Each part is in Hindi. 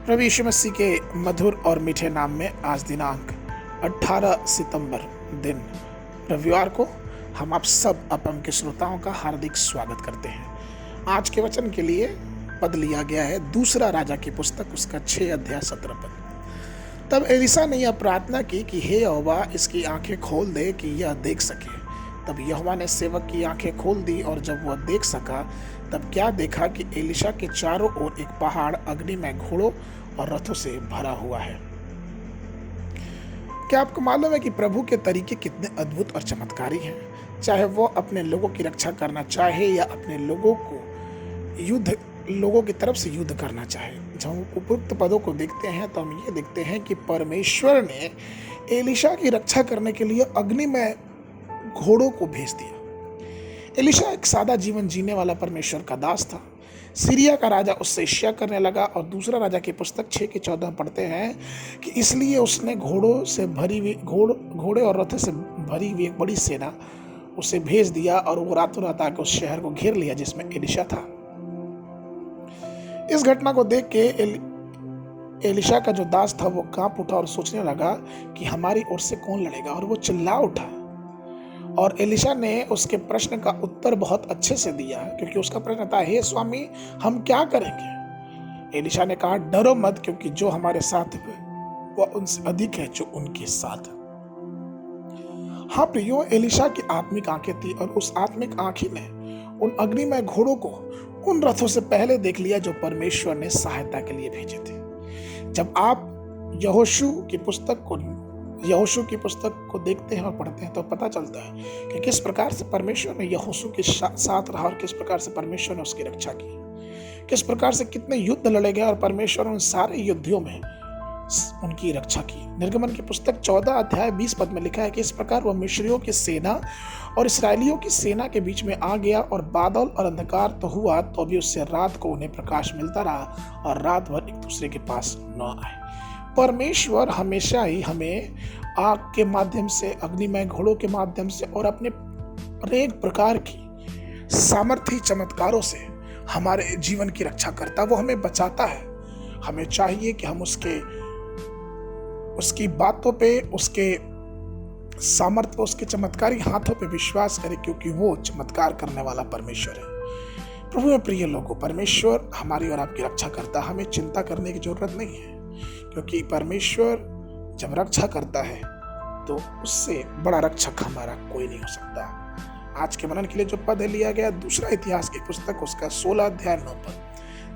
प्रभु यीशु मसीह के मधुर और मीठे नाम में आज दिनांक 18 सितंबर दिन रविवार को हम आप सब अपन के श्रोताओं का हार्दिक स्वागत करते हैं। आज के वचन के लिए पद लिया गया है दूसरा राजा की पुस्तक उसका 6 अध्याय 17 पद। तब एलिशा ने यह प्रार्थना की कि हे यहोवा इसकी आंखें खोल दे कि यह देख सके। तब यहोवा ने सेवक की आंखें खोल दी और जब वह देख सका तब क्या देखा कि एलिशा के चारों ओर एक पहाड़ अग्नि में घोड़ों और रथों से भरा हुआ है। क्या आपको मालूम है कि प्रभु के तरीके कितने अद्भुत और चमत्कारी हैं? चाहे वो अपने लोगों की रक्षा करना चाहे या अपने लोगों की तरफ से युद्ध करना चाहे। जब हम उपयुक्त पदों को देखते हैं तो हम ये देखते हैं कि परमेश्वर ने एलिशा की रक्षा करने के लिए अग्नि में घोड़ों को भेज दिया। एलिशा एक सादा जीवन जीने वाला परमेश्वर का दास था। सीरिया का राजा उससे ईर्ष्या करने लगा और दूसरा राजा की पुस्तक 6 के 14 पढ़ते हैं कि इसलिए उसने घोड़े और रथों से भरी हुई एक बड़ी सेना उसे भेज दिया और वो रातों रात आकर उस शहर को घेर लिया जिसमें एलिशा था। इस घटना को देख के एलिशा का जो दास था वो कांप उठा और सोचने लगा कि हमारी ओर से कौन लड़ेगा, और वो चिल्ला उठा। और एलिशा ने उसके प्रश्न का उत्तर बहुत अच्छे से दिया क्योंकि उसका प्रश्न था, हे स्वामी हम क्या करेंगे? एलिशा ने कहा, डरो मत, क्योंकि जो हमारे साथ है वह उनसे अधिक है जो उनके साथ। हाँ प्रियो, एलिशा की आत्मिक आंखें थी और उस आत्मिक आंखी ने उन अग्निमय घोड़ों को उन रथों से पहले देख लिया जो परमेश्वर ने सहायता के लिए भेजे थे। जब आप यहोशू की पुस्तक को देखते हैं और पढ़ते हैं तो पता चलता है कि किस प्रकार से परमेश्वर ने यहोशू के साथ रहा और किस प्रकार से परमेश्वर ने उसकी रक्षा की, किस प्रकार से कितने युद्ध लड़े गए और परमेश्वर उन सारे युद्धों में उनकी रक्षा की। निर्गमन की पुस्तक 14 अध्याय 20 पद में लिखा है कि इस प्रकार वह मिस्रियों की सेना और इसराइलियों की सेना के बीच में आ गया और बादल और अंधकार तो हुआ तो भी उससे रात को उन्हें प्रकाश मिलता रहा और रात भर एक दूसरे के पास न आए। परमेश्वर हमेशा ही हमें आग के माध्यम से, अग्निमय घोड़ों के माध्यम से और अपने अनेक प्रकार की सामर्थ्य चमत्कारों से हमारे जीवन की रक्षा करता है। वो हमें बचाता है। हमें चाहिए कि हम उसकी बातों पे, उसके सामर्थ्य, उसके चमत्कारी हाथों पे विश्वास करें क्योंकि वो चमत्कार करने वाला परमेश्वर है। प्रभु में प्रिय लोगों, परमेश्वर हमारी और आपकी रक्षा करता। हमें चिंता करने की जरूरत नहीं है क्योंकि परमेश्वर जब रक्षा करता है तो उससे बड़ा रक्षक हमारा कोई नहीं हो सकता। आज के मनन के लिए जो पद लिया गया दूसरा इतिहास की पुस्तक उसका 16 अध्याय 9 पद।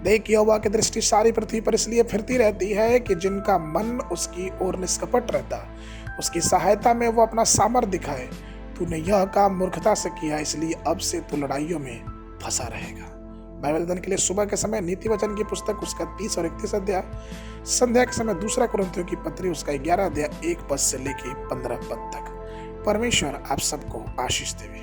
देख यहोवा की दृष्टि सारी पृथ्वी पर इसलिए फिरती रहती है कि जिनका मन उसकी ओर निष्कपट रहता, उसकी सहायता में वो अपना सामर्थ्य दिखाए। तूने यह काम मूर्खता से किया, इसलिए अब से तू लड़ाइयों में फंसा रहेगा। बाइबल अध्ययन के लिए सुबह के समय नीति वचन की पुस्तक उसका 30 और 31 अध्याय, संध्या के समय दूसरा कुरिन्थियों की पत्री उसका 11 अध्याय 1 पद से लेके 15 पद तक। परमेश्वर आप सबको आशीष देवे।